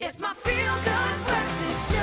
It's my feel-good breakfast show.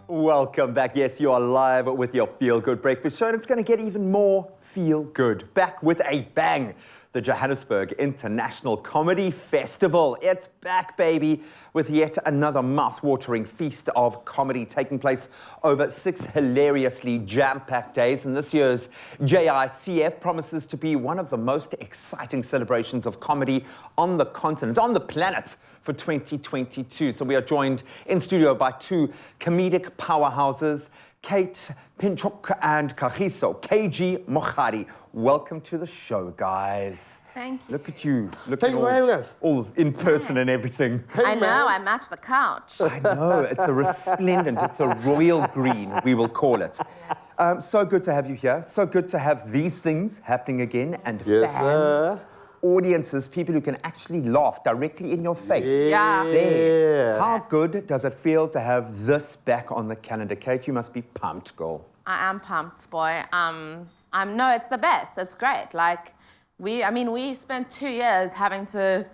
Welcome back. Yes, you are live with your Feel Good Breakfast Show, and it's going to get even more feel good. Back with a bang. The Johannesburg International Comedy Festival. It's back, baby, with yet another mouth-watering feast of comedy taking place over 6 hilariously jam-packed days. And this year's JICF promises to be one of the most exciting celebrations of comedy on the continent, on the planet, for 2022. So we are joined in studio by 2 comedic powerhouses, Kate Pinchuk and Kagiso, KG Mohari. Welcome to the show, guys. Thank you. Look at you. Thank you for having us. All in person and everything. Hey, I know, man. I matched the couch. I know, it's a resplendent, it's a royal green, we will call it. So good to have you here. So good to have these things happening again. And Yes, fans, sir. audiences, people who can actually laugh directly in your face. Yeah. There. How good does it feel to have this back on the calendar? Kate, you must be pumped, girl. I am pumped, boy. No, it's the best. It's great. Like, we spent 2 years having to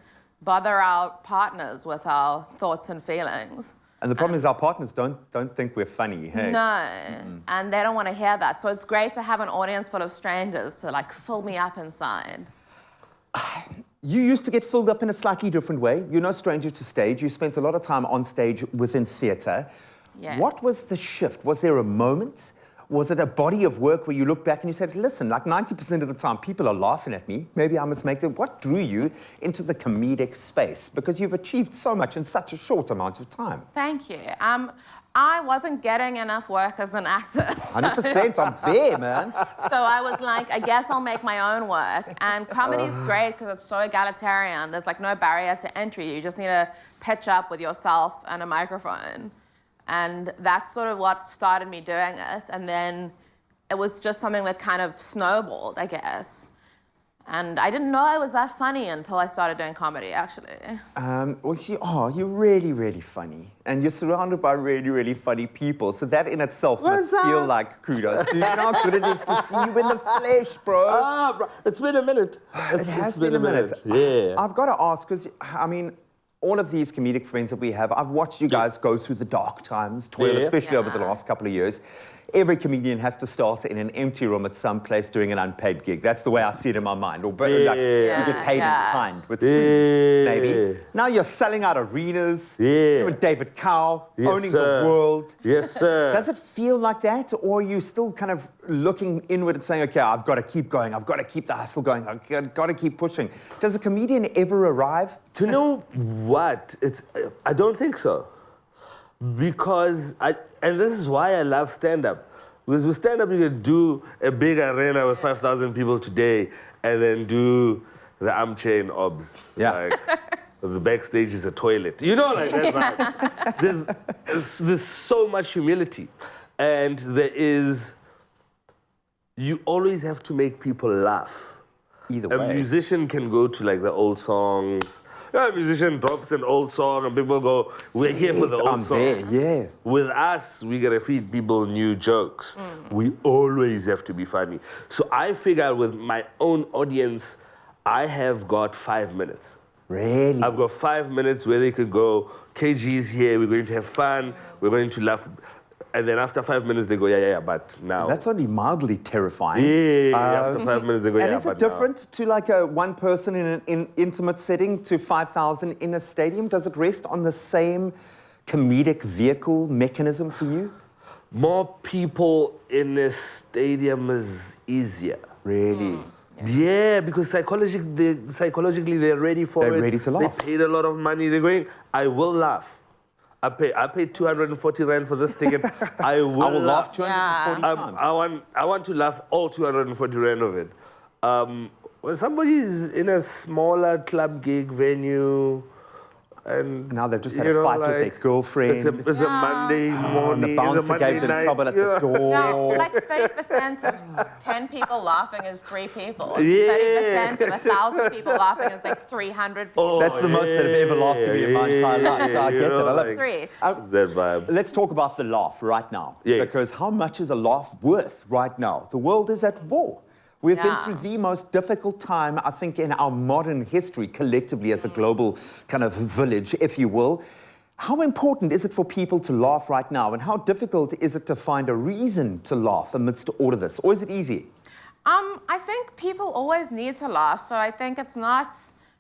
bother our partners with our thoughts and feelings. And the problem is our partners don't think we're funny, hey? No, and they don't want to hear that. So it's great to have an audience full of strangers to, like, fill me up inside. You used to get filled up in a slightly different way. You're no stranger to stage. You spent a lot of time on stage within theatre. Yes. What was the shift? Was there a moment? Was it a body of work where you look back and you said, listen, like 90% of the time, people are laughing at me. Maybe I must make them. What drew you into the comedic space? Because you've achieved so much in such a short amount of time. Thank you. I wasn't getting enough work as an actor. 100%, I'm there, man. So I was like, I guess I'll make my own work. And comedy's great because it's so egalitarian. There's like no barrier to entry. You just need to pitch up with yourself and a microphone. And that's sort of what started me doing it. And then it was just something that kind of snowballed, I guess. And I didn't know I was that funny until I started doing comedy, actually. Well, you're really, really funny. And you're surrounded by really, really funny people. So that in itself must feel like kudos. Do you know how good it is to see you in the flesh, bro? Bro, it's been a minute. It has been a minute. Yeah. I've got to ask, because, I mean, all of these comedic friends that we have, I've watched you guys go through the dark times, toil, especially over the last couple of years. Every comedian has to start in an empty room at some place doing an unpaid gig. That's the way I see it in my mind. Or like, you get paid in kind with food, maybe. Now you're selling out arenas. You and David Cow, owning the world. Yes, sir. Does it feel like that? Or are you still kind of looking inward and saying, okay, I've got to keep going. I've got to keep the hustle going. I've got to keep pushing. Does a comedian ever arrive? Do you know what? I don't think so. Because, and this is why I love stand-up. Because with stand-up, you can do a big arena with 5,000 people today and then do the armchair in OBS. Yeah. Like, the backstage is a toilet. You know, like, that's like, there's so much humility. And you always have to make people laugh. Either A way. musician can go to, like, the old songs. Yeah, a musician drops an old song and people go, we're here for the old song. There, yeah. With us, we gotta feed people new jokes. We always have to be funny. So I figure with my own audience, I have got 5 minutes. Really? I've got 5 minutes where they could go, KG's here, we're going to have fun, we're going to laugh. And then after 5 minutes, they go, yeah, but now. That's only mildly terrifying. After 5 minutes, they go, And is it different to like a one person in an intimate setting to 5,000 in a stadium? Does it rest on the same comedic vehicle mechanism for you? More people in a stadium is easier. Really? Yeah, because psychologically they're ready for it. They're ready to laugh. They paid a lot of money. They're going, I will laugh. I paid 240 rand for this ticket. I will laugh 240 times. I want to laugh all 240 rand of it. When somebody is in a smaller club gig venue, and Now they've just had a fight with their girlfriend. It's a Monday morning. And the bouncer gave them trouble at the door. Yeah, like 30% of 10 people laughing is 3 people. Yeah. 30% of 1,000 people laughing is like 300 people. That's the most that have ever laughed to me in my entire life. So I get that. I love it. 3. It's that vibe. Let's talk about the laugh right now. Yes. Because how much is a laugh worth right now? The world is at war. We've been Yeah. through the most difficult time, I think, in our modern history, collectively as a global kind of village, if you will. How important is it for people to laugh right now? And how difficult is it to find a reason to laugh amidst all of this? Or is it easy? I think people always need to laugh, so I think it's not,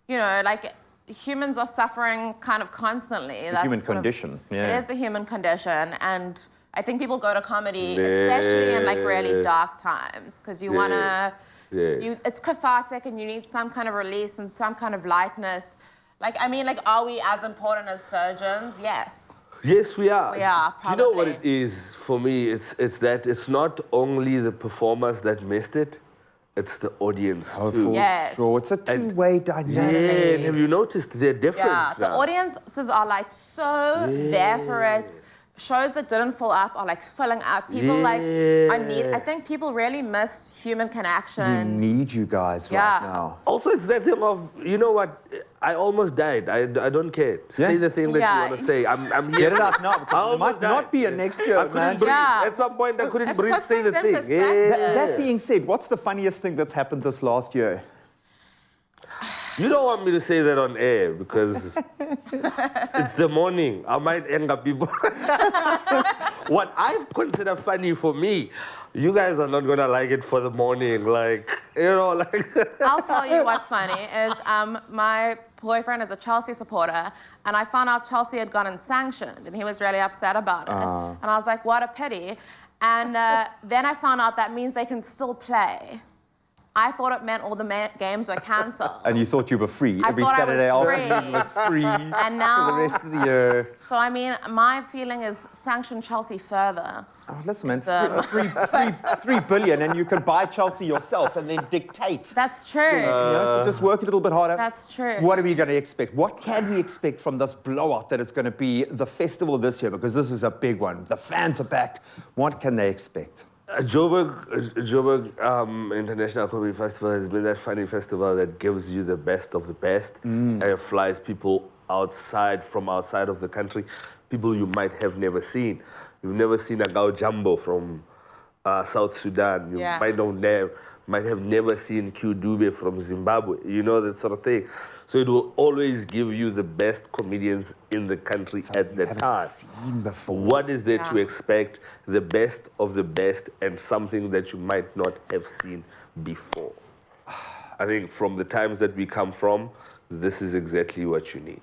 like humans are suffering kind of constantly. The human condition, It yeah. is the human condition, and I think people go to comedy, especially in like really dark times, because you want to, it's cathartic and you need some kind of release and some kind of lightness. Like, I mean, like, are we as important as surgeons? Yes. Yes, we are. We are, Do you know what probably. it is for me? It's that it's not only the performers that missed it, it's the audience too. Yes. Sure, it's a two-way dynamic. Yeah, and have you noticed they're different Yeah, the now? audiences are like so there for it. Shows that didn't fill up are like filling up. People I think people really miss human We connection. need you guys Yeah. right now. Also, it's that thing of, you know what? I almost died. I don't care. Yeah. Say the thing that Yeah. you want to say. I'm here. Get it out now, I because there almost might not died. be a next year, I couldn't man. breathe. Yeah. At some point, I couldn't It breathe. puts Say the things in thing. perspective. That being said, what's the funniest thing that's happened this last year? You don't want me to say that on air because it's the morning. I might anger people. What I consider funny for me, you guys are not gonna like it for the morning. Like, I'll tell you what's funny is my boyfriend is a Chelsea supporter, and I found out Chelsea had gotten sanctioned, and he was really upset about it. And I was like, what a pity. And then I found out that means they can still play. I thought it meant all the games were cancelled. And you thought you were free. I Every thought I Saturday was afternoon was free And now, for the rest of the year. so I mean, my feeling is sanction Chelsea further. Oh, listen, man, It's, 3 billion, and you can buy Chelsea yourself and then dictate. That's true. So just work a little bit harder. That's true. What are we going to expect? What can we expect from this blowout that is going to be the festival this year? Because this is a big one. The fans are back. What can they expect? Joburg International Comedy Festival has been that funny festival that gives you the best of the best. And it flies people from outside of the country, people you might have never seen. You've never seen a Gao Jumbo from South Sudan. You might have never seen Q Dube from Zimbabwe. You know, that sort of thing. So it will always give you the best comedians in the country at the time. Seen before. What is there to expect? The best of the best and something that you might not have seen before. I think from the times that we come from, this is exactly what you need.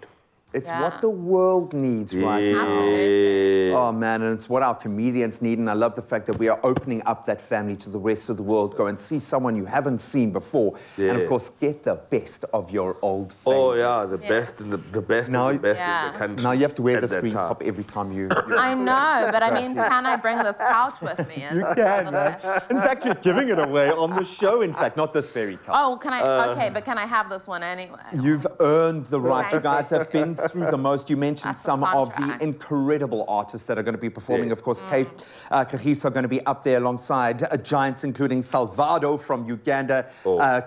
It's Yeah. what the world needs right now. Absolutely. Oh man, and it's what our comedians need, and I love the fact that we are opening up that family to the rest of the world. Go and see someone you haven't seen before, and of course, get the best of your old favorites. Oh yeah, the best and the best Now- of the best Yeah. in the country. Now you have to wear at the that screen time. top every time you. I know, but I mean, can I bring this couch with me? You can, man. In fact, you're giving it away on the show. In fact, not this very couch. Oh, can I? Okay, but can I have this one anyway? You've earned the right. You Thank guys have been through the most. You mentioned That's the some of the contract. incredible artists that are going to be performing. Yes. Of course, Kate Kagiso are going to be up there alongside giants, including Salvador from Uganda,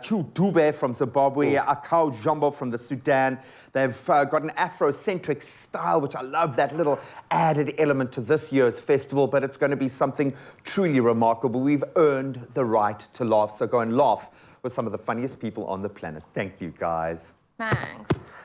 Q Dube from Zimbabwe, Akau Jumbo from the Sudan. They've got an Afrocentric style, which I love, that little added element to this year's festival, but it's going to be something truly remarkable. We've earned the right to laugh, so go and laugh with some of the funniest people on the planet. Thank you, guys. Thanks.